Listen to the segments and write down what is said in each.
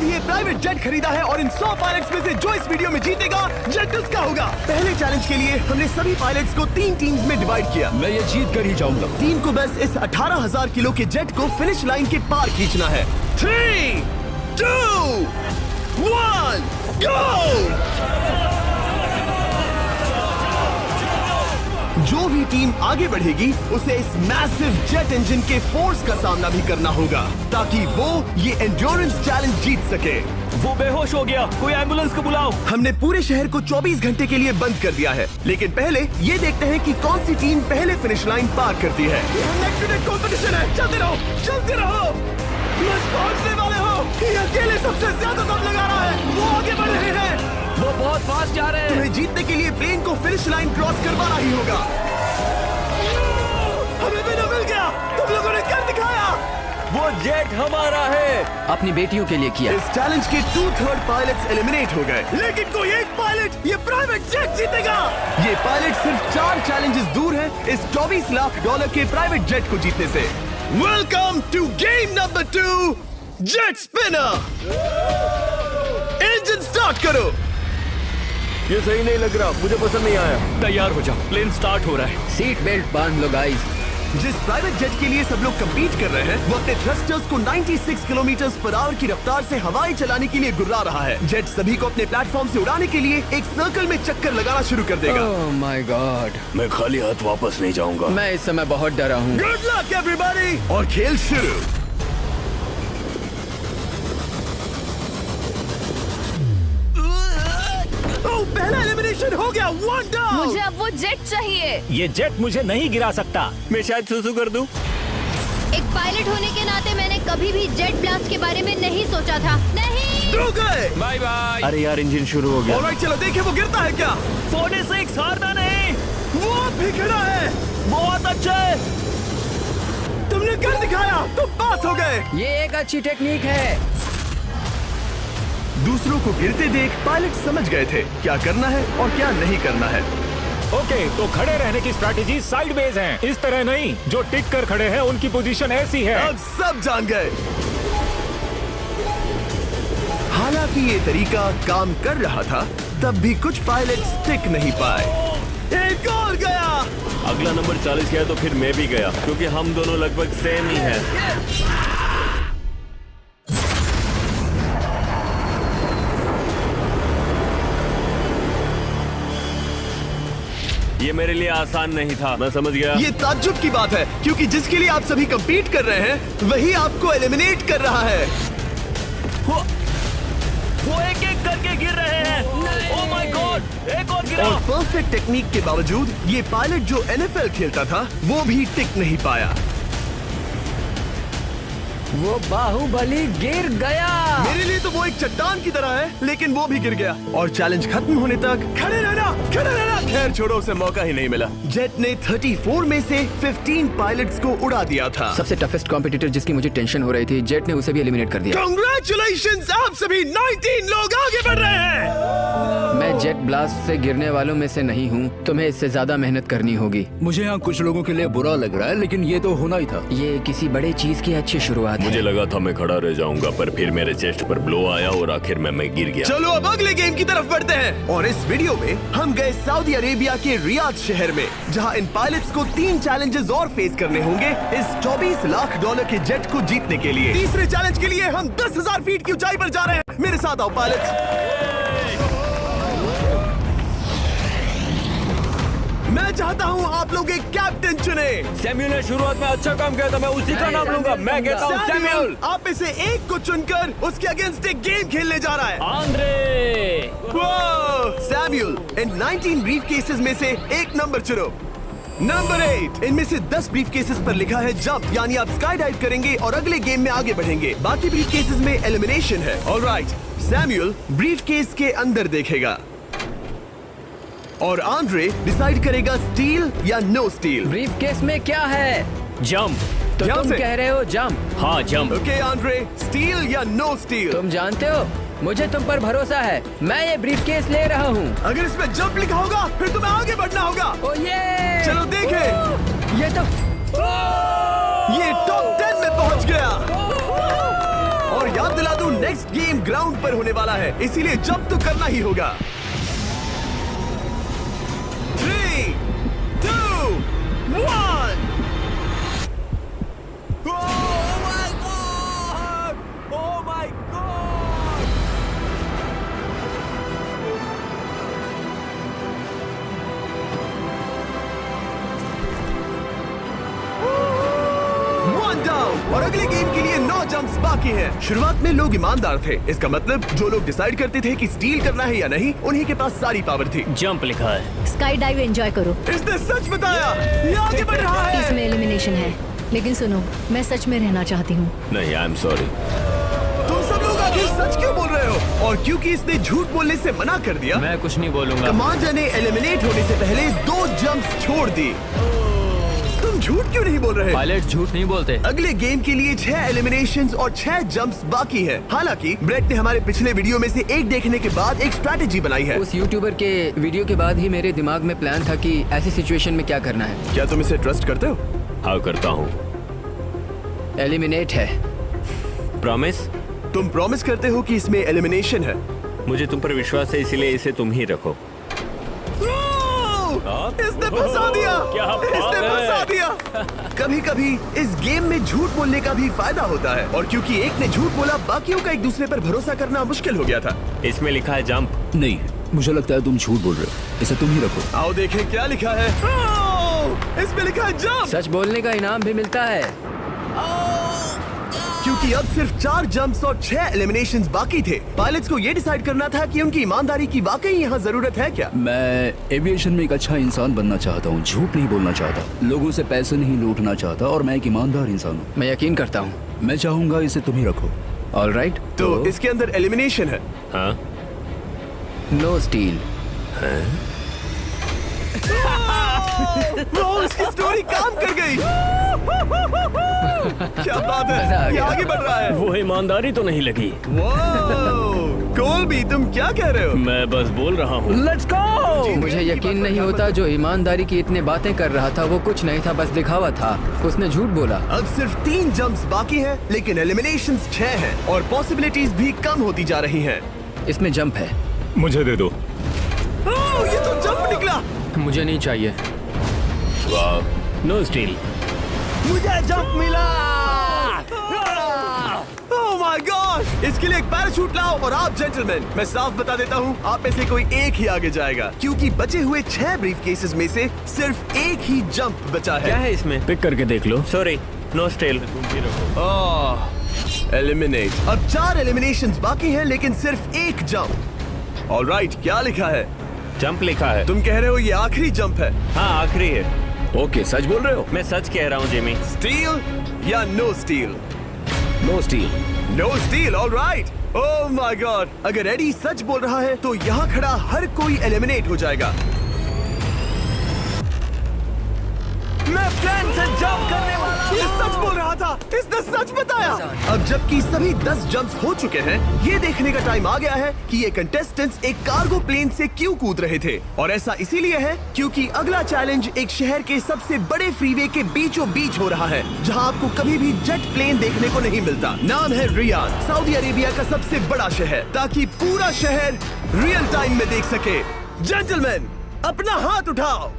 ये private jet खरीदा है और इन 100 पायलट्स में से जो इस वीडियो में जीतेगा जेट उसका होगा। पहले चैलेंज के लिए हमने सभी पायलट्स को 3 टीम्स में डिवाइड किया। मैं ये जीत कर ही जाऊंगा। टीम को बस इस 18,000 किलो के जेट को फिनिश लाइन के पार खींचना है। 3, 2, 1, गो! जो भी टीम आगे बढ़ेगी उसे इस मैसिव जेट इंजन के फोर्स का सामना भी करना होगा ताकि वो ये एंड्योरेंस चैलेंज जीत सके। वो बेहोश हो गया, कोई एम्बुलेंस को बुलाओ। हमने पूरे शहर को 24 घंटे के लिए बंद कर दिया है, लेकिन पहले ये देखते हैं कि कौन सी टीम पहले फिनिश लाइन पार करती है। कंपटीशन है, चलते रहो, चलते रहो। बस पहुंचने वाले हो। ये अकेले सबसे ज्यादा दम लगा रहा है, वो आगे बढ़ रहे हैं। वो बहुत फास्ट जा रहे हैं। तुम्हें जीतने के लिए प्लेन को फिनिश लाइन क्रॉस करवाना ही होगा। हमें विनर मिल गया, तुम लोगों ने कर दिखाया। वो जेट हमारा है। अपनी बेटियों के लिए किया। इस चैलेंज के 2/3 पायलट्स एलिमिनेट हो गए, लेकिन कोई एक पायलट ये प्राइवेट जेट जीतेगा। ये पायलट सिर्फ 4 चैलेंजेस दूर है इस $24 लाख के प्राइवेट जेट को जीतने से। Welcome to game number 2, jet spinner. Engine start करो। ये सही नहीं लग रहा, मुझे पसंद नहीं आया। तैयार हो जाओ, प्लेन स्टार्ट हो रहा है। सीट बेल्ट बांध लो गाइस। जिस प्राइवेट जेट के लिए सब लोग कम्पीट कर रहे हैं वो अपने थ्रस्टर्स को 96 किलोमीटर/आवर की रफ्तार से हवाएं चलाने के लिए गुर्रा रहा है। जेट सभी को अपने प्लेटफॉर्म से उड़ाने के लिए एक सर्कल में चक्कर लगाना शुरू कर देगा। ओह माय गॉड, मैं खाली हाथ वापस नहीं जाऊंगा। मैं इस समय बहुत डरा हूँ। गुड लक एवरीबॉडी, और खेल शुरू। पहला एलिमिनेशन हो गया, 1 डाउन। मुझे अब वो जेट चाहिए। ये जेट मुझे नहीं गिरा सकता। मैं शायद सुसु कर दूं। एक पायलट होने के नाते मैंने कभी भी जेट ब्लास्ट के बारे में नहीं सोचा था। नहीं। दो गए। Bye bye. अरे यार, इंजन शुरू हो गया। ऑलराइट, चलो देखें वो गिरता है क्या। 46 हारना नहीं। वो भी खड़ा है। बहुत अच्छा है। तुमने कर दिखाया, तुम पास हो गए। ये एक अच्छी टेक्निक है। दूसरों को गिरते देख पायलट समझ गए थे क्या करना है और क्या नहीं करना है। ओके, तो खड़े रहने की स्ट्रैटेजी साइडवेज है, इस तरह नहीं। जो टिक कर खड़े हैं उनकी पोजीशन ऐसी है। अब सब जान गए। हालांकि ये तरीका काम कर रहा था, तब भी कुछ पायलट टिक नहीं पाए। एक और गया। अगला नंबर 40 गया तो फिर मैं भी गया, क्योंकि हम दोनों लगभग सेम ही हैं। ये मेरे लिए आसान नहीं था, मैं समझ गया। ये ताज्जुब की बात है, क्योंकि जिसके लिए आप सभी कंपीट कर रहे हैं वही आपको एलिमिनेट कर रहा है। वो एक एक करके गिर रहे हैं। ओह माय गॉड, एक और गिरा। और परफेक्ट टेक्निक के बावजूद ये पायलट जो NFL खेलता था वो भी टिक नहीं पाया। वो बाहुबली गिर गया। मेरे लिए तो वो एक चट्टान की तरह है, लेकिन वो भी गिर गया। और चैलेंज खत्म होने तक खड़े रहना, खड़े रहना। खैर छोड़ो, उसे मौका ही नहीं मिला। जेट ने 34 में से 15 पायलट्स को उड़ा दिया था। सबसे टफेस्ट कॉम्पिटिटर जिसकी मुझे टेंशन हो रही थी, जेट ने उसे भी एलिमिनेट कर दिया। कांग्रेचुलेशंस, आप सभी 19 लोग आगे बढ़ रहे हैं। मैं जेट ब्लास्ट से गिरने वालों में से नहीं हूँ, तुम्हें इससे ज्यादा मेहनत करनी होगी। मुझे यहाँ कुछ लोगों के लिए बुरा लग रहा है, लेकिन ये तो होना ही था। ये किसी बड़े चीज की अच्छी शुरुआत है। मुझे लगा था मैं खड़ा रह जाऊंगा, पर फिर मेरे चेस्ट पर ब्लो आया और आखिर में मैं गिर गया। चलो अब अगले गेम की तरफ बढ़ते हैं। और इस वीडियो में हम गए सऊदी अरेबिया के रियाद शहर में, जहां इन पायलट्स को 3 चैलेंजेस और फेस करने होंगे इस $24 लाख के जेट को जीतने के लिए। तीसरे चैलेंज के लिए हम 10,000 फीट की ऊंचाई पर जा रहे हैं। मेरे साथ आओ पायलट्स। मैं चाहता हूँ आप लोग एक कैप्टन चुने। सैमुअल ने शुरुआत में अच्छा काम किया था, मैं उसी का नाम लूंगा। मैं कहता हूँ सैमुअल। आप में से एक को चुनकर उसके अगेंस्ट एक गेम खेलने जा रहा है। आंद्रे। सैमुअल, इन 19 ब्रीफ केसेस में से एक नंबर चुनो। नंबर 8। इनमें से 10 ब्रीफ केसेस पर लिखा है जंप, यानी आप स्काई डाइव करेंगे और अगले गेम में आगे बढ़ेंगे। बाकी ब्रीफ केसेस में एलिमिनेशन है। ऑलराइट, सैमुअल ब्रीफ केस के अंदर देखेगा और आंद्रे डिसाइड करेगा स्टील या नो स्टील। ब्रीफ केस में क्या है? जंप। तो ध्यान तुम से। कह रहे हो जंप? हाँ, जंप। ओके आंद्रे, स्टील या नो स्टील? तुम जानते हो, मुझे तुम पर भरोसा है। मैं ये ब्रीफ केस ले रहा हूँ। अगर इसमें जंप लिखा होगा फिर तुम्हें आगे बढ़ना होगा। ओ ये चलो देखें। ये तो ये टॉप 10 में पहुंच गया। और याद दिला दूं, नेक्स्ट गेम ग्राउंड पर होने वाला है, इसीलिए जंप तो करना ही होगा। 3, 2, 1। और अगले गेम के लिए 9 जंप्स बाकी हैं। शुरुआत में लोग ईमानदार थे, इसका मतलब जो लोग डिसाइड करते थे कि स्टील करना है या नहीं, उन्हीं के पास सारी पावर थी। जंप लिखा है। स्काई डाइव एंजॉय करो। इसने सच बताया, ये आगे बढ़ रहा है। इसमें एलिमिनेशन है, लेकिन सुनो, मैं सच में रहना चाहती हूँ। नहीं, आई एम सॉरी। तुम सब लोग आखिर सच क्यों बोल रहे हो? और क्योंकि इसने झूठ बोलने से मना कर दिया, मैं कुछ नहीं बोलूंगा। कमांडर ने एलिमिनेट होने से पहले 2 जंप्स छोड़ दी। तुम झूठ क्यों नहीं बोल रहे? पायलट झूठ नहीं बोलते। अगले गेम के लिए 6 एलिमिनेशंस और 6 जंप्स बाकी हैं। हालांकि ब्रेट ने हमारे पिछले वीडियो में से एक देखने के बाद एक स्ट्रैटेजी बनाई है। उस यूट्यूबर के वीडियो के बाद ही मेरे दिमाग में प्लान था कि ऐसी सिचुएशन में क्या करना है। क्या तुम इसे ट्रस्ट करते हो? हाँ, करता हूँ। एलिमिनेट है। प्रॉमिस? तुम प्रॉमिस करते हो कि इसमें एलिमिनेशन है? मुझे तुम पर विश्वास है, इसीलिए इसे तुम ही रखो। इसने फंसा दिया। क्या बात इसने है? फंसा दिया। कभी-कभी इस गेम में झूठ बोलने का भी फायदा होता है, और क्योंकि एक ने झूठ बोला, बाकियों का एक दूसरे पर भरोसा करना मुश्किल हो गया था। इसमें लिखा है जंप। नहीं, मुझे लगता है तुम झूठ बोल रहे हो, इसे तुम ही रखो। आओ देखें क्या लिखा है। इसमें लिखा है जंप। सच बोलने का इनाम भी मिलता है। क्योंकि अब सिर्फ 4 जंप्स और 6 एलिमिनेशंस बाकी थे, पायलट्स को ये डिसाइड करना था कि उनकी ईमानदारी की वाकई यहाँ जरूरत है क्या। मैं एविएशन में एक अच्छा इंसान बनना चाहता हूँ, झूठ नहीं बोलना चाहता, लोगों से पैसे नहीं लूटना चाहता, और मैं एक ईमानदार इंसान हूँ। मैं यकीन करता हूँ। मैं चाहूंगा इसे तुम ही रखो। All right. तो इसके अंदर एलिमिनेशन है। हाँ, नो स्टील। इसकी स्टोरी काम कर गई। क्या बात मजा आ है, ये गया। आगे बढ़ रहा है। वो ईमानदारी तो नहीं लगी। कोलबी, तुम क्या कह रहे हो? मैं बस बोल रहा हूँ। Let's go. मुझे यकीन नहीं होता जो ईमानदारी की इतने बातें कर रहा था वो कुछ नहीं था, बस दिखावा था। उसने झूठ बोला। अब सिर्फ 3 जंप्स बाकी हैं, लेकिन एलिमिनेशंस 6 हैं और पॉसिबिलिटीज भी कम होती जा रही हैं। इसमें जंप है। मुझे दे दो। ये तो जंप निकला। मुझे नहीं चाहिए। No steel. मुझे जंप मिला। ओह माय गॉड! इसके लिए एक पैराशूट लाओ। और आप जेंटलमैन, मैं साफ बता देता हूँ, आप में से कोई एक ही आगे जाएगा, क्योंकि बचे हुए 6 ब्रीफ केसेस में से सिर्फ एक ही जंप बचा क्या है। है इसमें? पिक करके देख लो। सॉरी, नो स्टील। एलिमिनेट। अब 4 एलिमिनेशंस बाकी हैं, लेकिन सिर्फ एक जंप। ऑलराइट, क्या लिखा है? जंप लिखा है। तुम कह रहे हो ये आखिरी जंप है? हाँ, आखिरी है। ओके, सच बोल रहे हो? मैं सच कह रहा हूँ जिमी। स्टील या no steal? No steal. No steal, alright. Oh my god! अगर एडी सच बोल रहा है तो यहाँ खड़ा हर कोई एलिमिनेट हो जाएगा। मैं प्लान से जंप करने वाला हूँ। ये सच बोल रहा था, इसने सच बताया। अब जबकि सभी 10 जंप्स हो चुके हैं, ये देखने का टाइम आ गया है कि ये कंटेस्टेंट्स एक कार्गो प्लेन से क्यों कूद रहे थे। और ऐसा इसीलिए है क्योंकि अगला चैलेंज एक शहर के सबसे बड़े फ्रीवे के बीचों बीच हो रहा है, जहाँ आपको कभी भी जेट प्लेन देखने को नहीं मिलता। नाम है रियाद, सऊदी अरेबिया का सबसे बड़ा शहर, ताकि पूरा शहर रियल टाइम में देख सके। जेंटलमैन, अपना हाथ उठाओ।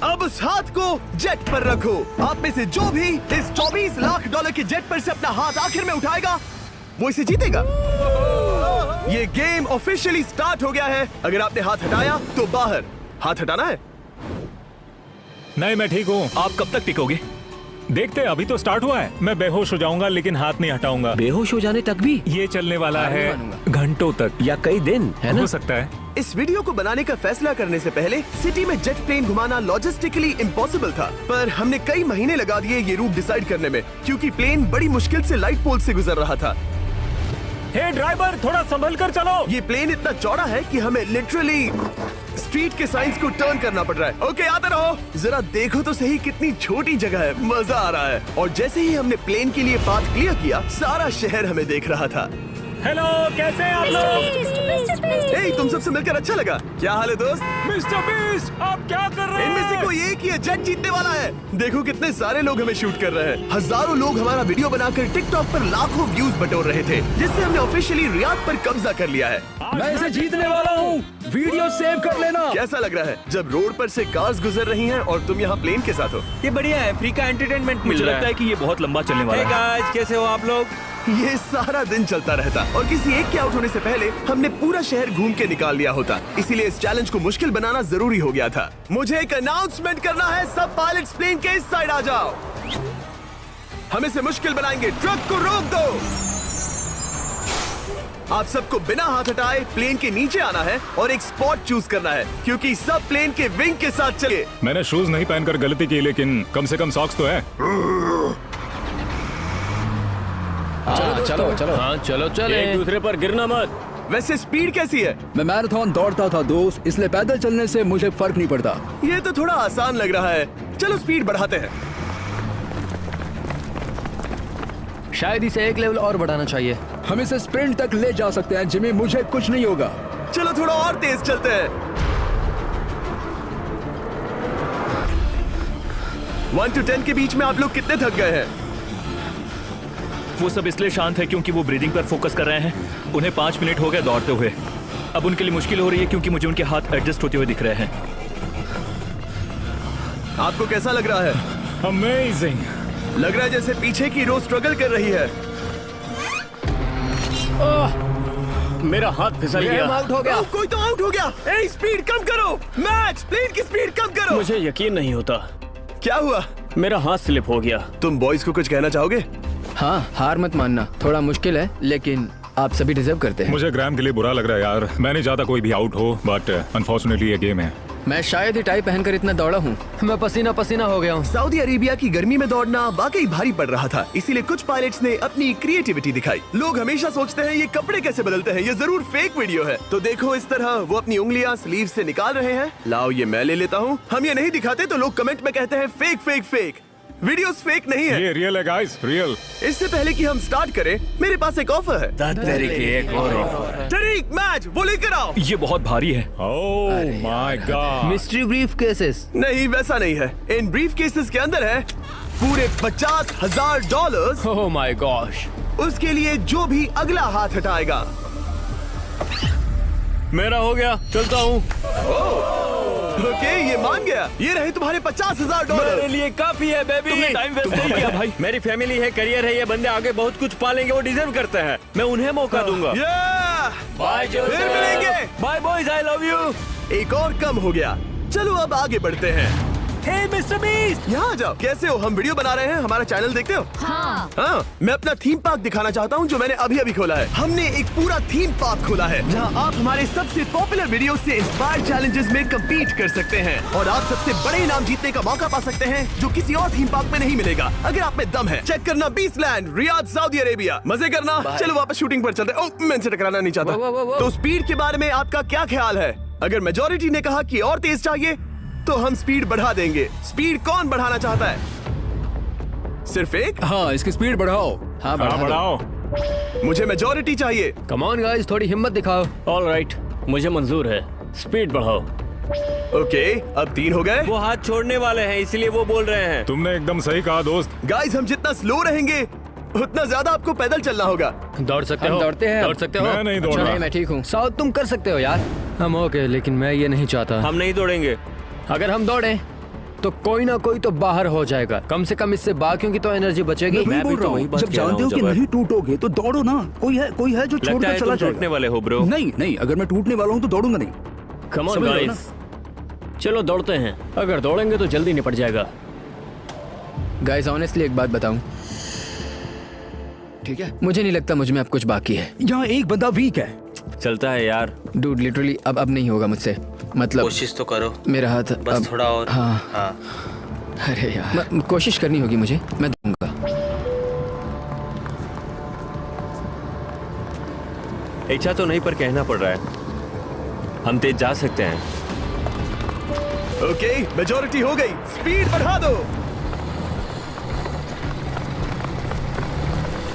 अब उस हाथ को जेट पर रखो। आप में से जो भी इस $24 लाख के जेट पर से अपना हाथ आखिर में उठाएगा, वो इसे जीतेगा। ये गेम ऑफिशियली स्टार्ट हो गया है। अगर आपने हाथ हटाया तो बाहर। हाथ हटाना है। नहीं, मैं ठीक हूँ। आप कब तक टिकोगे? देखते हैं, अभी तो स्टार्ट हुआ है। मैं बेहोश हो जाऊंगा, लेकिन हाथ नहीं हटाऊंगा। बेहोश हो जाने तक भी? ये चलने वाला हार नहीं है मानूंगा। घंटों तक या कई दिन, है ना? हो सकता है। इस वीडियो को बनाने का फैसला करने से पहले सिटी में जेट प्लेन घुमाना लॉजिस्टिकली इम्पॉसिबल था, पर हमने कई महीने लगा दिए ये रूट डिसाइड करने में, क्योंकि प्लेन बड़ी मुश्किल से लाइट पोल से गुजर रहा था। हे ड्राइवर, थोड़ा संभल कर चलो। ये प्लेन इतना चौड़ा है कि हमें लिटरली स्ट्रीट के साइंस को टर्न करना पड़ रहा है। ओके, आते रहो। जरा देखो तो सही कितनी छोटी जगह है, मजा आ रहा है। और जैसे ही हमने प्लेन के लिए पाथ क्लियर किया, सारा शहर हमें देख रहा था। हेलो, कैसे हैं आप लोग? ए, तुम सबसे मिलकर अच्छा लगा। क्या हाल है दोस्त? मिस्टर बीस्ट, आप क्या कर रहे इनमें से हैं? कोई एक ही है जेट जीतने वाला है। देखो कितने सारे लोग हमें शूट कर रहे हैं। हजारों लोग हमारा वीडियो बनाकर टिकटॉक पर लाखों व्यूज बटोर रहे थे, जिससे हमने ऑफिशियली रियाद पर कब्जा कर लिया है। मैं इसे जीतने वाला हूँ। वीडियो सेव कर लेना। कैसा लग रहा है जब रोड पर से कार्स गुजर रही हैं और तुम यहाँ प्लेन के साथ हो? ये बढ़िया है, फ्री का एंटरटेनमेंट मिल मुझे रहा लगता है कि ये बहुत लंबा चलने वाला है। गाइस, कैसे हो आप लोग? ये सारा दिन चलता रहता और किसी एक के आउट होने से पहले हमने पूरा शहर घूम के निकाल लिया होता। इसीलिए इस चैलेंज को मुश्किल बनाना जरूरी हो गया था। मुझे एक अनाउंसमेंट करना है, सब पायलट्स प्लेन के इस साइड आ जाओ। हम इसे मुश्किल बनाएंगे, ट्रक को रोक दो। आप सबको बिना हाथ हटाए प्लेन के नीचे आना है और एक स्पॉट चूज करना है, क्योंकि सब प्लेन के विंग के साथ चले। मैंने शूज नहीं पहनकर गलती की, लेकिन कम से कम सॉक्स तो है। चलो हाँ चलो चलो, एक दूसरे पर गिरना मत। वैसे स्पीड कैसी है? मैं मैराथन दौड़ता था दोस्त, इसलिए पैदल चलने से मुझे फर्क नहीं पड़ता। ये तो थोड़ा आसान लग रहा है। चलो स्पीड बढ़ाते हैं। शायद इसे एक लेवल और बढ़ाना चाहिए। हम इसे स्प्रिंट तक ले जा सकते हैं जिमी, मुझे कुछ नहीं होगा। चलो थोड़ा और तेज चलते हैं। 1 to 10 के बीच में आप लोग कितने थक गए हैं? वो सब इसलिए शांत है क्योंकि वो ब्रीदिंग पर फोकस कर रहे हैं। उन्हें 5 मिनट हो गए दौड़ते हुए। अब उनके लिए मुश्किल हो रही है क्योंकि मुझे उनके हाथ एडजस्ट होते हुए दिख रहे हैं। आपको कैसा लग रहा है? अमेजिंग। लग रहा है जैसे पीछे की रो स्ट्रगल कर रही है। मेरा हाथ फिसल गया। आउट हो गया। कोई तो आउट हो गया। ए, स्पीड कम करो। मैच, प्लेन की स्पीड कम करो। मुझे यकीन नहीं होता, क्या हुआ? मेरा हाथ स्लिप हो गया। तुम बॉयज को कुछ कहना चाहोगे? हाँ, हार मत मानना। थोड़ा मुश्किल है, लेकिन आप सभी डिजर्व करते हैं। मुझे ग्राम के लिए बुरा लग रहा है यार। मैं नहीं चाहता कोई भी आउट हो, बट अनफॉर्चुनेटली ये गेम है। मैं शायद ही टाई पहनकर इतना दौड़ा हूँ। मैं पसीना पसीना हो गया हूँ। सऊदी अरेबिया की गर्मी में दौड़ना वाकई भारी पड़ रहा था, इसीलिए कुछ पायलट्स ने अपनी क्रिएटिविटी दिखाई। लोग हमेशा सोचते हैं ये कपड़े कैसे बदलते हैं, ये जरूर फेक वीडियो है। तो देखो इस तरह वो अपनी उंगलियां स्लीव से निकाल रहे हैं। लाओ ये मैं ले लेता हूँ। हम ये नहीं दिखाते तो लोग कमेंट में कहते हैं fake fake fake. Videos fake नहीं है। ये रियल है गाइस, रियल। इससे पहले कि हम स्टार्ट करें, मेरे पास एक ऑफर है। एक और ऑफर। तरीक मैच वो लेकर आओ। ये बहुत भारी है। ओह my God. Mystery brief cases. नहीं वैसा नहीं है। इन ब्रीफ केसेस के अंदर है पूरे $50,000। Oh my gosh. उसके लिए जो भी अगला हाथ हटाएगा। मेरा हो गया, चलता हूँ। ओके, ये मान गया। ये रहे तुम्हारे मेरे $50,000। लिए काफी है बेबी। तुमने टाइम वेस्ट नहीं किया भाई। मेरी फैमिली है, करियर है, ये बंदे आगे बहुत कुछ पालेंगे, वो डिजर्व करते हैं। मैं उन्हें मौका दूंगा। बाय, फिर मिलेंगे। Bye boys, I love you. एक और कम हो गया। चलो अब आगे बढ़ते हैं। हे मिस्टर बीस्ट, यहाँ आ जाओ। कैसे हो? हम वीडियो बना रहे हैं, हमारा चैनल देखते हो? हाँ, मैं अपना थीम पार्क दिखाना चाहता हूँ जो मैंने अभी अभी खोला है। हमने एक पूरा थीम पार्क खोला है जहाँ आप हमारे सबसे पॉपुलर वीडियो से इंस्पायर्ड चैलेंजेस में कम्पीट कर सकते हैं और आप सबसे बड़े इनाम जीतने का मौका पा सकते हैं जो किसी और थीम पार्क में नहीं मिलेगा। अगर आप में दम है, चेक करना बीस्टलैंड, रियाद, सऊदी अरेबिया। मजे करना। चलो वापस शूटिंग पर चलते हैं। ओह, मैं इनसे टकराना नहीं चाहता। तो स्पीड के बारे में आपका क्या ख्याल है? अगर मेजोरिटी ने कहा कि और तेज चाहिए तो हम स्पीड बढ़ा देंगे। स्पीड कौन बढ़ाना चाहता है? सिर्फ एक? हाँ, इसकी स्पीड बढ़ाओ। हाँ, बढ़ाओ। मुझे मेजोरिटी चाहिए। कम ऑन गाइस, थोड़ी हिम्मत दिखाओ। ऑल राइट, मुझे मंजूर है। स्पीड बढ़ाओ। ओके, अब 3 हो गए। वो हाथ छोड़ने वाले हैं, इसलिए वो बोल रहे हैं। तुमने एकदम सही कहा दोस्त। गाइस, हम जितना स्लो रहेंगे उतना ज्यादा आपको पैदल चलना होगा। दौड़ सकते हो? दौड़ते हैं। दौड़ सकते हो? मैं नहीं दौड़ रहा। मैं ठीक हूँ। साउथ तुम कर सकते हो यार। हम ओके, लेकिन मैं ये नहीं चाहता। हम नहीं दौड़ेंगे। अगर हम दौड़े तो कोई ना कोई तो बाहर हो जाएगा। कम से कम इससे बाकियों की तो एनर्जी बचेगी। मैं बोल रहा हूँ, जब जानते हो कि नहीं टूटोगे तो दौड़ो ना। कोई है जो लगता छोड़कर है चला तुम टूटने जाएगा। वाले हो ब्रो। नहीं, अगर मैं टूटने वाला हूँ तो दौड़ूंगा नहीं। कम ऑन समझ रहे हो गाइस, चलो दौड़ते हैं। अगर दौड़ेंगे तो जल्दी निपट जाएगा। गाइस ऑनेस्टली एक बात बताऊं, ठीक है? मुझे नहीं लगता मुझ में अब कुछ बाकी है। यहाँ एक बंदा वीक है। चलता है यार। डूड लिटरली अब नहीं होगा मुझसे। मतलब कोशिश तो करो। मेरा हाथ बस अब, थोड़ा और। हाँ। अरे यार, कोशिश करनी होगी मुझे। मैं दूंगा। इच्छा तो नहीं पर कहना पड़ रहा है। हम तेज जा सकते हैं। ओके, मेजोरिटी हो गई। स्पीड बढ़ा दो।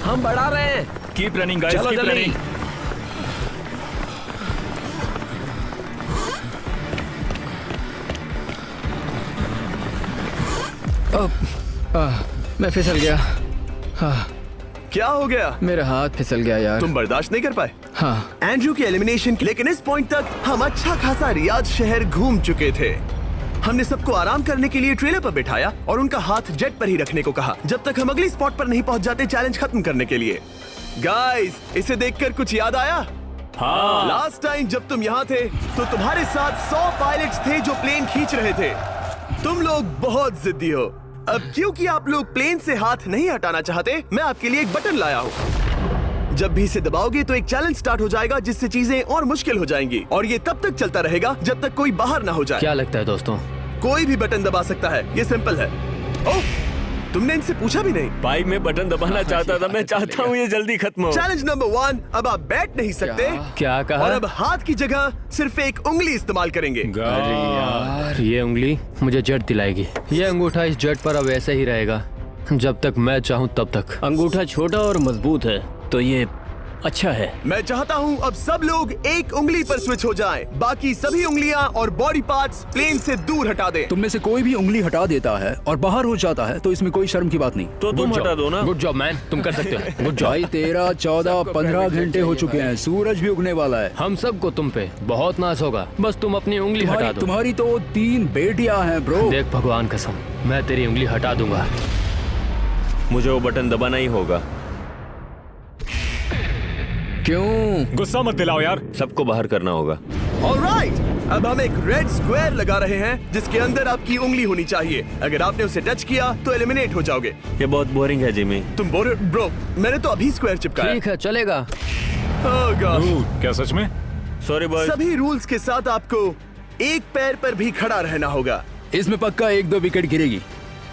हम बढ़ा रहे हैं। Keep running guys, keep running. मैं फिसल गया। क्या हो गया? मेरा हाथ फिसल गया यार। तुम बर्दाश्त नहीं कर पाए? हाँ। एंड्रू की एलिमिनेशन, लेकिन इस पॉइंट तक हम अच्छा खासा रियाद शहर घूम चुके थे। हमने सबको आराम करने के लिए ट्रेलर पर बिठाया और उनका हाथ जेट पर ही रखने को कहा जब तक हम अगली स्पॉट पर नहीं पहुंच जाते चैलेंज खत्म करने के लिए। गाइस, इसे देखकर कुछ याद आया? हाँ। लास्ट टाइम जब तुम यहाँ थे तो तुम्हारे साथ 100 पायलट्स थे जो प्लेन खींच रहे थे। तुम लोग बहुत जिद्दी हो। अब क्योंकि आप लोग प्लेन से हाथ नहीं हटाना चाहते, मैं आपके लिए एक बटन लाया हूँ। जब भी इसे दबाओगे तो एक चैलेंज स्टार्ट हो जाएगा जिससे चीजें और मुश्किल हो जाएंगी और ये तब तक चलता रहेगा जब तक कोई बाहर ना हो जाए। क्या लगता है दोस्तों? कोई भी बटन दबा सकता है, ये सिंपल है। ओह, तुमने इनसे पूछा भी नहीं। भाई मैं बटन दबाना चाहता था, मैं चाहता हूँ ये जल्दी खत्म हो। चैलेंज नंबर 1, अब आप बैठ नहीं सकते। क्या कहा? और अब हाथ की जगह सिर्फ एक उंगली इस्तेमाल करेंगे। अरे यार, ये उंगली मुझे जट दिलाएगी। ये अंगूठा इस जट पर अब ऐसे ही रहेगा जब तक मैं चाहूँ तब तक। अंगूठा छोटा और मजबूत है तो ये अच्छा है। मैं चाहता हूँ अब सब लोग एक उंगली पर स्विच हो जाएं। बाकी सभी उंगलियां और बॉडी पार्ट्स प्लेन से दूर हटा दें। तुम में से कोई भी उंगली हटा देता है और बाहर हो जाता है तो इसमें कोई शर्म की बात नहीं। तो तुम हटा दो ना। गुड जॉब मैन, तुम कर सकते हो। Good job. भाई 13, 14, 15 घंटे हो चुके हैं, सूरज भी उगने वाला है। हम सबको तुम पे बहुत नाज होगा, बस तुम अपनी उंगली हटा दो। तुम्हारी तो 3 बेटियां हैं ब्रो। देख भगवान कसम, मैं तेरी उंगली हटा दूंगा। मुझे वो बटन दबाना ही होगा। क्यों? गुस्सा मत दिलाओ यार। सबको बाहर करना होगा। ऑलराइट, अब हम एक रेड स्क्वायर लगा रहे हैं जिसके अंदर आपकी उंगली होनी चाहिए। अगर आपने उसे टच किया तो एलिमिनेट हो जाओगे। ये बहुत बोरिंग है जिमी। तुम ब्रो, मैंने तो अभी स्क्वायर चिपकाया। ठीक है, चलेगा। Oh God। क्या सच में? Sorry boy. सभी रूल्स के साथ आपको एक पैर पर भी खड़ा रहना होगा। इसमें पक्का 1-2 विकेट गिरेगी।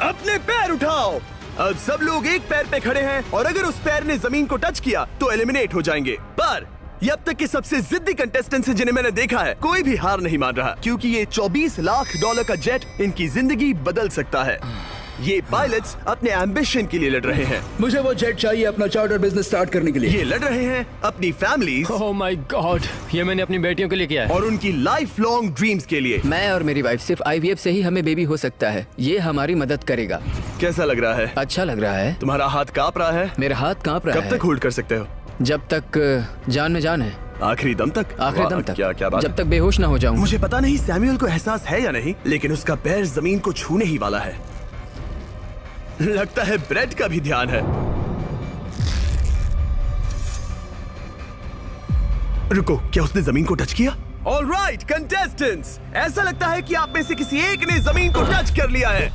अपने पैर उठाओ। अब सब लोग एक पैर पे खड़े हैं और अगर उस पैर ने जमीन को टच किया तो एलिमिनेट हो जाएंगे। पर ये अब तक के सबसे जिद्दी कंटेस्टेंट्स हैं जिन्हें मैंने देखा है। कोई भी हार नहीं मान रहा क्योंकि ये $24 लाख का जेट इनकी जिंदगी बदल सकता है। ये पायलट्स अपने एम्बिशन के लिए लड़ रहे हैं। मुझे वो जेट चाहिए अपना चार्टर बिजनेस स्टार्ट करने के लिए। ये लड़ रहे हैं अपनी फैमिलीज ओह माय गॉड, ये मैंने अपनी बेटियों के लिए किया है। और उनकी लाइफ लॉन्ग ड्रीम्स के लिए। मैं और मेरी वाइफ सिर्फ IVF से ही हमें बेबी हो सकता है। ये हमारी मदद करेगा। कैसा लग रहा है? अच्छा लग रहा है। तुम्हारा हाथ कांप रहा है? मेरा हाथ कांप रहा है। कब तक होल्ड कर सकते हो? जब तक जान में जान है। आखिरी दम तक? आखिरी दम वाह, तक। क्या बात जब है। तक बेहोश ना हो जाऊं। मुझे पता नहीं सैमुअल को एहसास है या नहीं, लेकिन उसका पैर जमीन को छूने ही वाला है। लगता है ब्रेड का भी ध्यान है। रुको, क्या उसने जमीन को टच किया? ऑलराइट कंटेस्टेंट्स, ऐसा लगता है कि आप में से किसी एक ने जमीन को टच कर लिया है।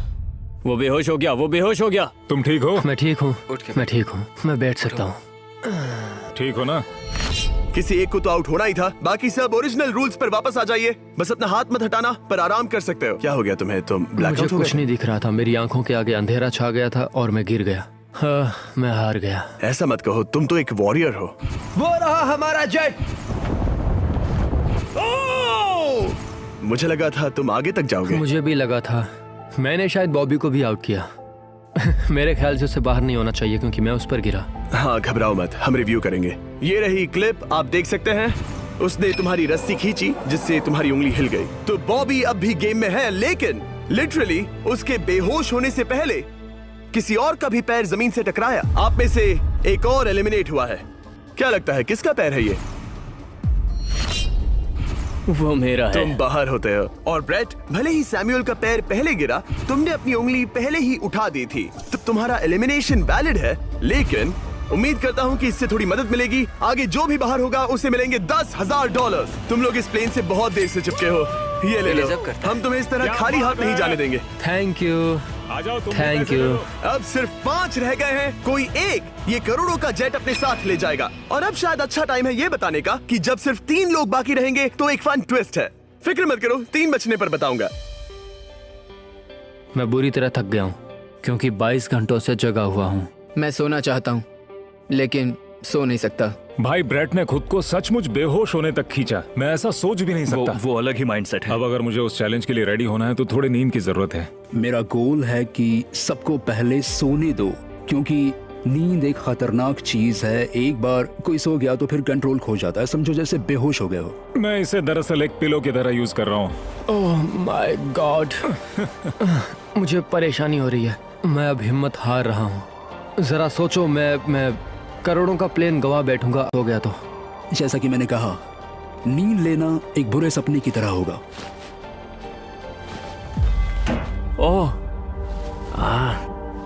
वो बेहोश हो गया, वो बेहोश हो गया। तुम ठीक हो? मैं ठीक हूँ, मैं ठीक हूँ, मैं बैठ सकता हूँ। ठीक हो ना? किसी एक को तो आउट होना ही था। बाकी सब ओरिजिनल रूल्स पर वापस आ जाइए। बस अपना हाथ मत हटाना, पर आराम कर सकते हो। क्या हो गया तुम्हें? तुम मुझे ब्लैकआउट हो कुछ गए? नहीं दिख रहा था। मेरी आंखों के आगे अंधेरा छा गया था और मैं गिर गया। हाँ, मैं हार गया। ऐसा मत कहो, तुम तो एक वॉरियर हो। वो रहा हमारा जेट। मुझे लगा था तुम आगे तक जाओगे। मुझे भी लगा था। मैंने शायद बॉबी को भी आउट किया। मेरे ख्याल से उसे बाहर नहीं होना चाहिए क्योंकि मैं उस पर गिरा। हाँ, घबराओ मत, हम रिव्यू करेंगे। ये रही क्लिप, आप देख सकते हैं। उसने तुम्हारी रस्सी खींची जिससे तुम्हारी उंगली हिल गई। तो बॉबी अब भी गेम में है, लेकिन लिटरली उसके बेहोश होने से पहले किसी और का भी पैर जमीन से टकराया। आप में से एक और एलिमिनेट हुआ है। क्या लगता है किसका पैर है ये? वो मेरा है। तुम बाहर होते हो। और ब्रेट, भले ही सैमुअल का पैर पहले गिरा, तुमने अपनी उंगली पहले ही उठा दी थी, तो तुम्हारा एलिमिनेशन वैलिड है। लेकिन उम्मीद करता हूँ कि इससे थोड़ी मदद मिलेगी। आगे जो भी बाहर होगा उसे मिलेंगे $10,000। तुम लोग इस प्लेन से बहुत देर से चिपके हो। ये ले लो, हम तुम्हें इस तरह खाली हाथ नहीं जाने देंगे। थैंक यू, आ जाओ तुम। Thank you. अब सिर्फ 5 रह गए हैं। कोई एक ये करोड़ों का जेट अपने साथ ले जाएगा। और अब शायद अच्छा टाइम है ये बताने का कि जब सिर्फ 3 लोग बाकी रहेंगे तो एक फन ट्विस्ट है। फिक्र मत करो, 3 बचने पर बताऊंगा। मैं बुरी तरह थक गया हूँ क्योंकि 22 घंटों से जगा हुआ हूँ। मैं सोना चाहता हूँ लेकिन सो नहीं सकता। भाई ब्रेट ने खुद को सचमुच बेहोश होने तक खींचा। मैं ऐसा सोच भी नहीं सकता। वो अलग ही माइंडसेट है। अब अगर मुझे उस चैलेंज के लिए रेडी होना है तो थोड़ी नींद की जरूरत है। मेरा गोल है कि सबको पहले सोने दो, क्योंकि नींद एक खतरनाक चीज है। एक बार कोई सो गया तो फिर कंट्रोल खो जाता है। समझो जैसे बेहोश हो गए हो। मैं इसे दरअसल एक पिलो की तरह यूज कर रहा हूँ। ओह माय गॉड, मुझे परेशानी हो रही है। मैं अब हिम्मत हार रहा हूँ। जरा सोचो, मैं करोड़ों का प्लेन गवा बैठूंगा हो गया तो। जैसा कि मैंने कहा, नींद लेना एक बुरे सपने की तरह होगा। ओह,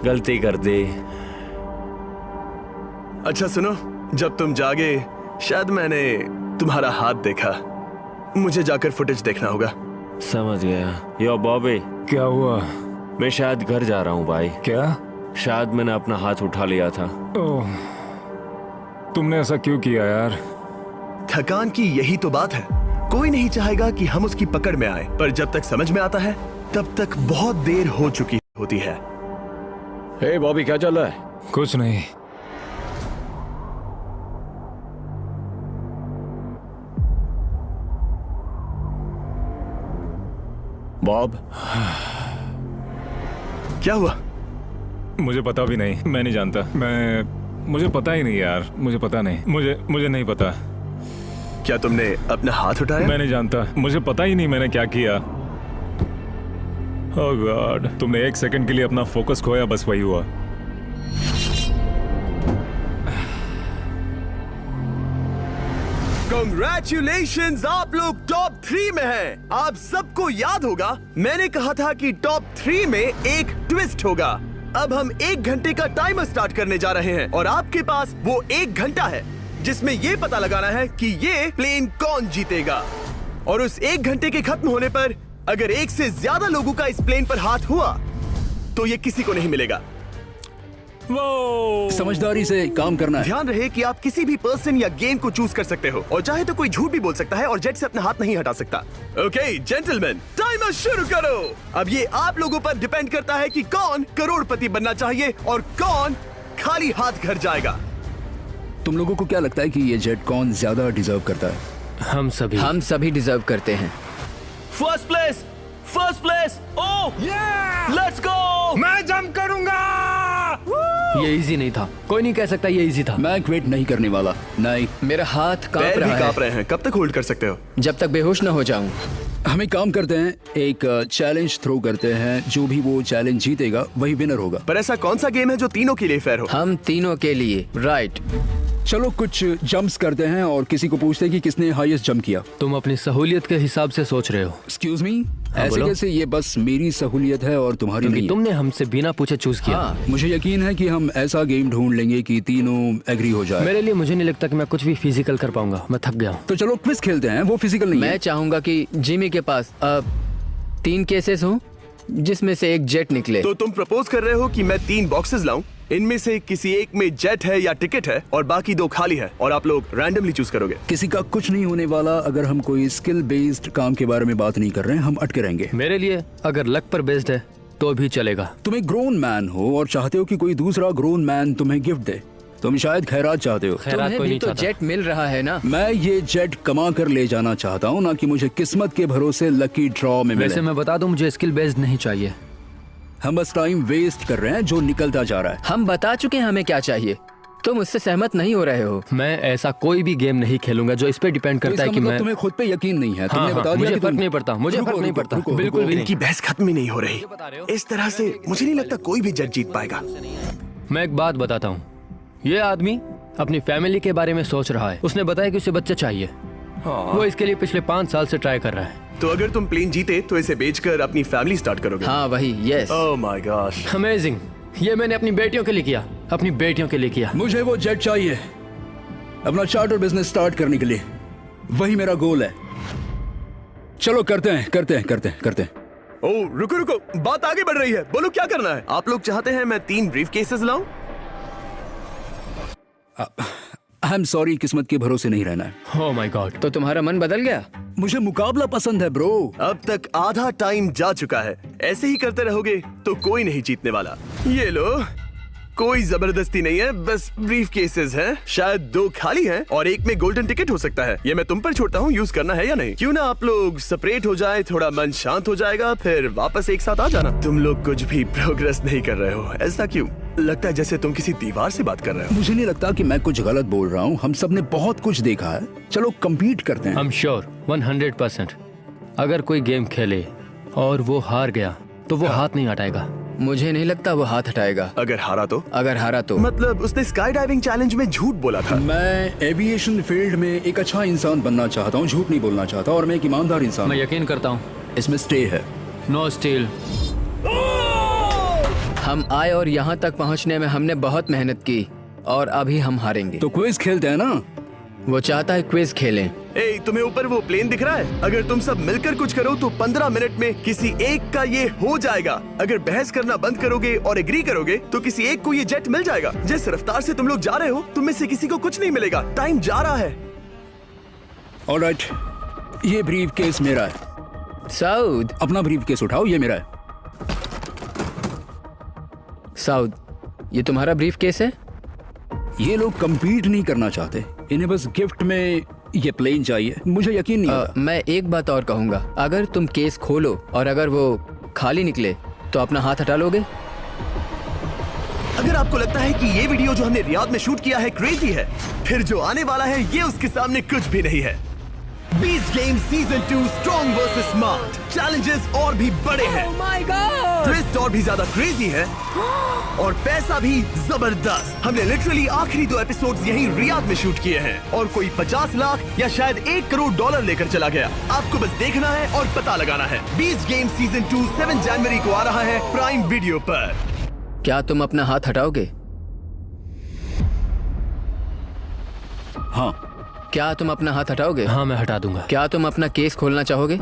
गलती कर दी। अच्छा सुनो, जब तुम जागे शायद मैंने तुम्हारा हाथ देखा। मुझे जाकर फुटेज देखना होगा। समझ गया। यो बॉबी, क्या हुआ? मैं शायद घर जा रहा हूँ भाई। क्या? शायद मैंने अपना हाथ उठा लिया था। ओह, तुमने ऐसा क्यों किया यार? थकान की यही तो बात है। कोई नहीं चाहेगा कि हम उसकी पकड़ में आए, पर जब तक समझ में आता है तब तक बहुत देर हो चुकी होती है। हे बॉबी, क्या चल रहा है? कुछ नहीं। बॉब, क्या हुआ? मुझे पता भी नहीं, मैं नहीं जानता। मुझे पता ही नहीं यार, मुझे पता नहीं, मुझे नहीं पता। क्या तुमने अपना हाथ उठाया? मैं नहीं जानता, मुझे पता ही नहीं मैंने क्या किया। ओह गॉड, तुमने एक सेकंड के लिए अपना फोकस खोया, बस वही हुआ। Congratulations, आप लोग टॉप 3 में हैं। आप सबको याद होगा मैंने कहा था कि टॉप 3 में एक ट्विस्ट होगा। अब हम 1 घंटे का टाइमर स्टार्ट करने जा रहे हैं और आपके पास वो 1 घंटा है जिसमें ये पता लगाना है कि ये प्लेन कौन जीतेगा। और उस 1 घंटे के खत्म होने पर अगर एक से ज्यादा लोगों का इस प्लेन पर हाथ हुआ तो ये किसी को नहीं मिलेगा। समझदारी से काम करना है। ध्यान रहे कि आप किसी भी पर्सन या गेम को चूज कर सकते हो और चाहे तो कोई झूठ भी बोल सकता है और जेट से अपना हाथ नहीं हटा सकता। ओके जेंटलमैन, टाइमर शुरू करो। अब ये आप लोगों पर डिपेंड करता है कि कौन करोड़पति बनना चाहिए और कौन खाली हाथ घर जाएगा। तुम लोगों को क्या लगता है कि ये जेट कौन ज्यादा डिजर्व करता है? हम सभी डिजर्व करते हैं। First place. Oh, let's go. मैं जंप करूंगा। ये इजी नहीं था, कोई नहीं कह सकता ये इजी था। मैं क्विट नहीं करने वाला। नहीं, मेरा हाथ कांप पैर भी रहा कांप है। रहे हैं। कब तक होल्ड कर सकते हो? जब तक बेहोश न हो जाऊं। हम एक काम करते हैं, एक चैलेंज थ्रो करते हैं। जो भी वो चैलेंज जीतेगा वही विनर होगा। पर ऐसा कौन सा गेम है जो तीनों के लिए फेयर हो? हम तीनों के लिए, राइट। चलो कुछ जंप्स करते हैं और किसी को पूछते हैं कि किसने हाईएस्ट जंप किया। तुम अपनी सहूलियत के हिसाब से सोच रहे हो। एक्सक्यूज मी, ऐसे बोलो। कैसे? ये बस मेरी सहूलियत है और तुम्हारी क्योंकि नहीं है। तुमने हमसे बिना पूछे चूज किया। हाँ, मुझे यकीन है कि हम ऐसा गेम ढूंढ लेंगे कि तीनों एग्री हो जाए। मेरे लिए मुझे नहीं लगता कि मैं कुछ भी फिजिकल कर पाऊंगा, मैं थक गया हूँ। तो चलो क्विज खेलते हैं। वो फिजिकल नहीं मैं है। चाहूंगा कि जिमी के पास 3 केसेस हों जिसमें से एक जेट निकले। तो तुम प्रपोज कर रहे हो कि मैं 3 बॉक्सेस लाऊं, इनमें से किसी एक में जेट है या टिकट है और बाकी 2 खाली है और आप लोग रैंडमली चूज करोगे। किसी का कुछ नहीं होने वाला। अगर हम कोई स्किल बेस्ड काम के बारे में बात नहीं कर रहे हैं, हम अटके रहेंगे। मेरे लिए अगर लक पर बेस्ड है तो भी चलेगा। तुम एक ग्रोन मैन हो और चाहते हो कि कोई दूसरा ग्रोन मैन तुम्हें गिफ्ट दे। तुम शायद खैरात चाहते हो। खैरात तुम्हें कोई भी नहीं तो चाहता। जेट मिल रहा है ना। मैं ये जेट कमा कर ले जाना चाहता हूँ, ना कि मुझे किस्मत के भरोसे लकी ड्रॉ में मिले। वैसे मैं बता दूं, मुझे स्किल बेस्ड नहीं चाहिए। हम बस टाइम वेस्ट कर रहे हैं जो निकलता जा रहा है। हम बता चुके हैं हमें क्या चाहिए। तुम उससे सहमत नहीं हो रहे हो। मैं ऐसा कोई भी गेम नहीं खेलूंगा जो इस पे डिपेंड तो करता इसका है कि मतलब मैं तुम्हें खुद पे यकीन नहीं है। तुमने बता दिया मुझे कि फर्क तुम- नहीं पड़ता, मुझे रुको, फर्क नहीं रुको, पड़ता, रुको, बिल्कुल भी इनकी बहस खत्म ही नहीं हो रही। इस तरह से मुझे नहीं लगता कोई भी जेट जीत पाएगा। मैं एक बात बताता हूँ। ये आदमी अपनी फैमिली के बारे में सोच रहा है। उसने बताया कि उसे बच्चा चाहिए। वो इसके लिए पिछले 5 साल से ट्राई कर रहा है। तो अगर तुम प्लेन जीते तो इसे बेचकर अपनी फैमिली स्टार्ट करोगे? हाँ वही, yes. Oh my gosh, amazing. ये मैंने अपनी बेटियों के लिए किया, अपनी बेटियों के लिए किया। मुझे वो जेट चाहिए अपना चार्टर बिजनेस स्टार्ट करने के लिए। वही मेरा गोल है। चलो करते हैं। ओह रुको, बात आगे बढ़ रही है। बोलो क्या करना है? आप लोग चाहते हैं मैं 3 ब्रीफ केसेस लाऊं? आई एम सॉरी, किस्मत के भरोसे नहीं रहना है। ओह माय गॉड। तो तुम्हारा मन बदल गया? मुझे मुकाबला पसंद है ब्रो। अब तक आधा टाइम जा चुका है। ऐसे ही करते रहोगे तो कोई नहीं जीतने वाला। ये लो, कोई जबरदस्ती नहीं है, बस ब्रीफ केसेस हैं। शायद 2 खाली हैं और एक में गोल्डन टिकट हो सकता है। ये मैं तुम पर छोड़ता हूँ, यूज करना है या नहीं। क्यों ना आप लोग सेपरेट हो जाए, थोड़ा मन शांत हो जाएगा, फिर वापस एक साथ आ जाना। तुम लोग कुछ भी प्रोग्रेस नहीं कर रहे हो। ऐसा क्यों? लगता है जैसे तुम किसी दीवार से बात कर रहे हो। मुझे नहीं लगता कि मैं कुछ गलत बोल रहा हूँ। हम सब ने बहुत कुछ देखा है। चलो कम्पीट करते हैं। I'm sure 100% अगर कोई गेम खेले और वो हार गया तो वो हाथ नहीं हटाएगा। मुझे नहीं लगता वो हाथ हटाएगा। अगर हारा तो? अगर हारा तो मतलब उसने स्काई डाइविंग चैलेंज में झूठ बोला था। मैं एविएशन फील्ड में एक अच्छा इंसान बनना चाहता हूँ, झूठ नहीं बोलना चाहता, और मैं एक ईमानदार इंसान मैं हूँ। यकीन करता हूँ। इसमें स्टे है। No steal. हम आए और यहाँ तक पहुँचने में हमने बहुत मेहनत की और अभी हम हारेंगे। तो क्विज खेलते हैं ना? वो चाहता है क्विज खेलें। ए, तुम्हें ऊपर वो प्लेन दिख रहा है? अगर तुम सब मिलकर कुछ करो तो 15 मिनट में किसी एक का ये हो जाएगा। अगर बहस करना बंद करोगे और एग्री करोगे तो किसी एक को ये जेट मिल जाएगा। जिस रफ्तार से तुम लोग जा रहे हो, तुम में से किसी को कुछ नहीं मिलेगा। टाइम जा रहा है। ऑलराइट, ये ब्रीफ केस मेरा है। साउद, अपना ब्रीफ केस उठाओ, ये मेरा है। साउद, ये तुम्हारा ब्रीफ केस है? ये लोग compete नहीं करना चाहते, इन्हें बस गिफ्ट में ये प्लेन चाहिए। मुझे यकीन नहीं होता। मैं एक बात और कहूँगा, अगर तुम केस खोलो और अगर वो खाली निकले तो अपना हाथ हटा लोगे? अगर आपको लगता है कि ये वीडियो जो हमने रियाद में शूट किया है क्रेजी है, फिर जो आने वाला है ये उसके सामने कुछ भी नहीं है। Beast game season 2 strong versus smart. Challenges और भी बड़े हैं। ट्विस्ट और भी ज्यादा क्रेजी है और पैसा भी जबरदस्त। हमने लिटरली आखिरी 2 एपिसोड्स यहीं रियाद में शूट किए हैं और कोई 50 लाख या शायद $1 करोड़ लेकर चला गया। आपको बस देखना है और पता लगाना है। बीस्ट गेम सीजन 2 7 जनवरी को आ रहा है प्राइम वीडियो पर। क्या तुम अपना हाथ हटाओगे? हाँ। क्या तुम अपना हाथ हटाओगे? हाँ, मैं हटा दूंगा। क्या तुम अपना केस खोलना चाहोगे?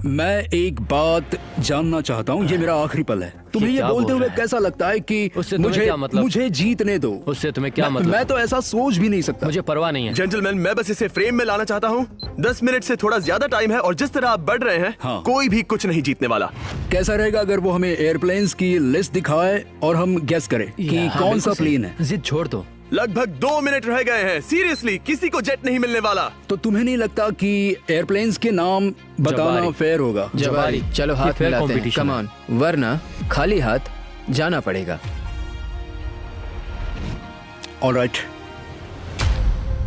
मैं एक बात जानना चाहता हूँ, ये मेरा आखिरी पल है। तुम्हें ये क्या बोलते बोल हुए रहा है? कैसा लगता है कि उससे तुम्हें मुझे क्या मतलब? मुझे जीतने दो? उससे तुम्हें क्या मैं, मतलब? मैं तो ऐसा सोच भी नहीं सकता। मुझे परवाह नहीं है। जेंटलमैन, मैं बस इसे फ्रेम में लाना चाहता हूँ। 10 मिनट से थोड़ा ज्यादा टाइम है और जिस तरह आप बढ़ रहे हैं, हाँ। कोई भी कुछ नहीं जीतने वाला। कैसा रहेगा अगर वो हमें एयरप्लेन्स की लिस्ट दिखाए और हम गेस करें कि हाँ, कौन बिल्कुल सा सही। प्लेन है? जिद छोड़ दो। लगभग 2 मिनट रह गए हैं। सीरियसली, किसी को जेट नहीं मिलने वाला। तो तुम्हें नहीं लगता कि एयरप्लेन्स के नाम बताना जवारी। फेयर होगा? जवारी, चलो ये हाथ fair मिलाते हैं। competition कम है। ऑन, वरना खाली हाथ जाना पड़ेगा। ऑलराइट,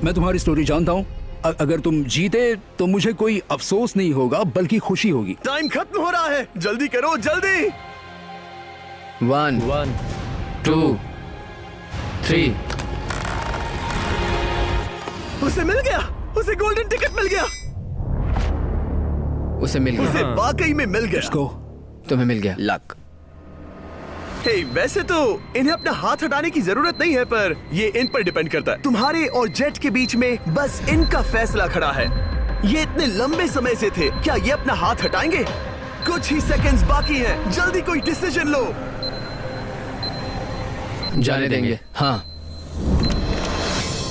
मैं तुम्हारी स्टोरी जानता हूँ। अगर तुम जीते तो मुझे कोई अफसोस नहीं होगा बल्कि खुशी होगी। टाइम खत्म हो रहा है, जल्दी करो, जल्दी। 1 1 2 3 उसे मिल गया, उसे गोल्डन टिकट मिल गया। उसे मिल उसे गया। वाकई में मिल गया। को तुम्हें मिल गया। लक। हे, वैसे तो इन्हें अपना हाथ हटाने की जरूरत नहीं है, पर ये इन पर डिपेंड करता है। तुम्हारे और जेट के बीच में बस इनका फैसला खड़ा है। ये इतने लंबे समय से थे, क्या ये अपना हाथ हटाएंगे? कुछ ही सेकंड्स बाकी हैं, जल्दी कोई डिसीजन लो। जाने देंगे। हाँ।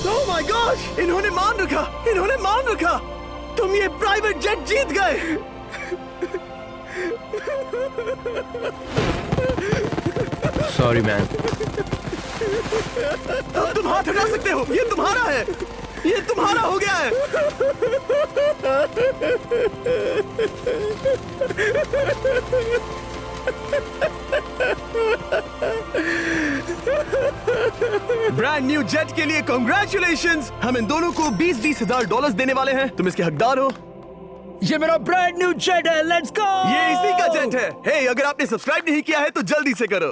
ओह माय गॉड, इन्होंने मान रखा, इन्होंने मान रखा। तुम ये प्राइवेट जेट जीत गए। Sorry man. अब तुम हाथ हटा सकते हो, ये तुम्हारा है, ये तुम्हारा हो गया है। ब्रांड न्यू जेट के लिए कांग्रेचुलेशंस। हम इन दोनों को 20-20 हजार डॉलर देने वाले हैं। तुम इसके हकदार हो। ये मेरा ब्रांड न्यू जेट है, लेट्स गो। ये इसी का जेट है। हे, अगर आपने सब्सक्राइब नहीं किया है तो जल्दी से करो।